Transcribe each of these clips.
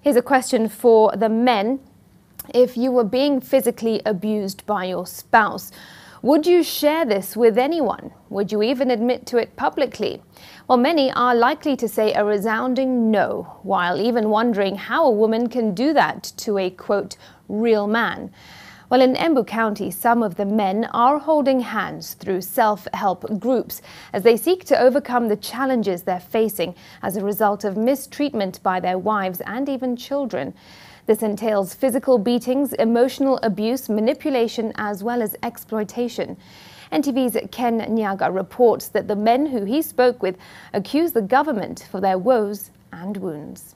Here's a question for the men. If you were being physically abused by your spouse, would you share this with anyone? Would you even admit to it publicly? Well, many are likely to say a resounding no, while even wondering how a woman can do that to a, quote, real man. Well, in Embu County, some of the men are holding hands through self-help groups as they seek to overcome the challenges they're facing as a result of mistreatment by their wives and even children. This entails physical beatings, emotional abuse, manipulation, as well as exploitation. NTV's Ken Nyaga reports that the men who he spoke with accuse the government for their woes and wounds.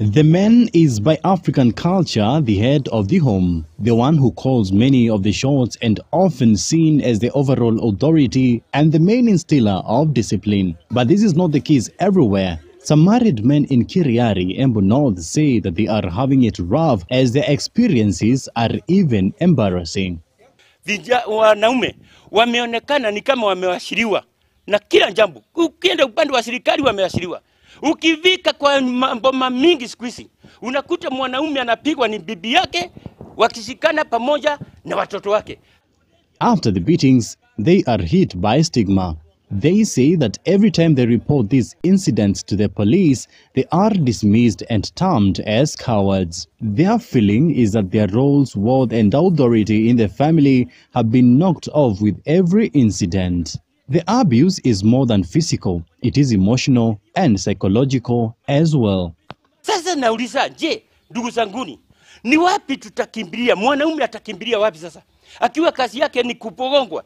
The man is by African culture the head of the home, the one who calls many of the shots and often seen as the overall authority and the main instiller of discipline. But this is not the case everywhere. Some married men in Kiriari, Embu North, say that they are having it rough as their experiences are even embarrassing. Wanaume wameonekana ni kama wamewashiriwa na kila jambo. Ukienda upande wa serikali wamewashiriwa. Ukivika kwa mambo mingi siku hizi, unakuta mwanaume anapigwa ni bibi yake wakishikana pamoja na watoto wake. After the beatings, they are hit by stigma. They say that every time they report these incidents to the police, they are dismissed and termed as cowards. Their feeling is that their roles, worth and authority in the family have been knocked off with every incident. The abuse is more than physical, it is emotional and psychological as well. Sasa nauliza, je, ndugu zanguni, ni wapi tutakimbilia? Mwanaume atakimbilia wapi sasa? Akiwa kazi yake ni kupogongwa,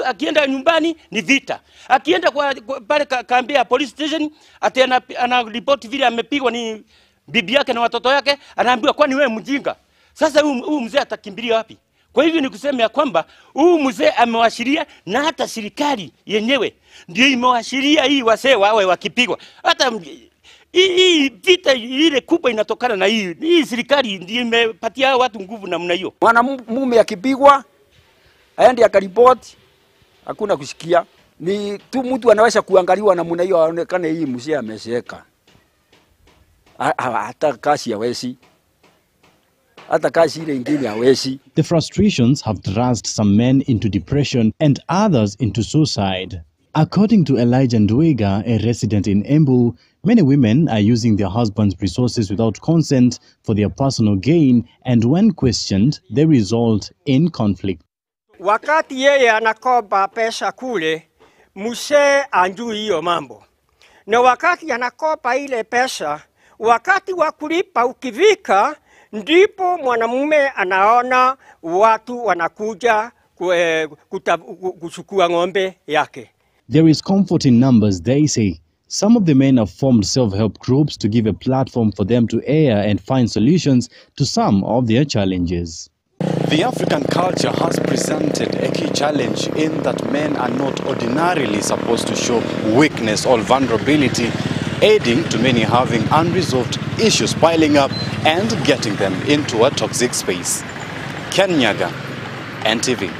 akienda nyumbani ni vita. Akienda pale kaambia police station, ana report vile amepigwa ni bibi yake na watoto yake, anaambiwa kwani wewe mjinga. Sasa huyu mzee atakimbilia wapi? Kwa hivyo ni kusema ya kwamba huyu mzee amewashiria na hata serikali yenyewe ndio imewashiria hii wasee wawe wakipigwa. Hata hii vita ile kubwa inatokana na hii serikali ndio imepatia watu nguvu namna hiyo. Mwanamume akipigwa aende akaripoti, hakuna kusikia. Ni tu mtu anaweza kuangaliwa namna hiyo aonekane hii mzee amesheka. Hata kazi hawezi. The frustrations have thrust some men into depression and others into suicide. According to Elijah Ndwega, a resident in Embu, many women are using their husbands' resources without consent for their personal gain, and when questioned, they result in conflict. Wakati yeye anakopa pesa kule, mzee anjui hiyo mambo. Na wakati anakopa ile pesa, wakati wa kulipa ukivika, ndipo mwanamume anaona watu wanakuja kuchukua ng'ombe yake. There is comfort in numbers, they say. Some of the men have formed self-help groups to give a platform for them to air and find solutions to some of their challenges. The African culture has presented a key challenge in that men are not ordinarily supposed to show weakness or vulnerability, aiding to many having unresolved issues piling up and getting them into a toxic space. Ken Nyaga, NTV.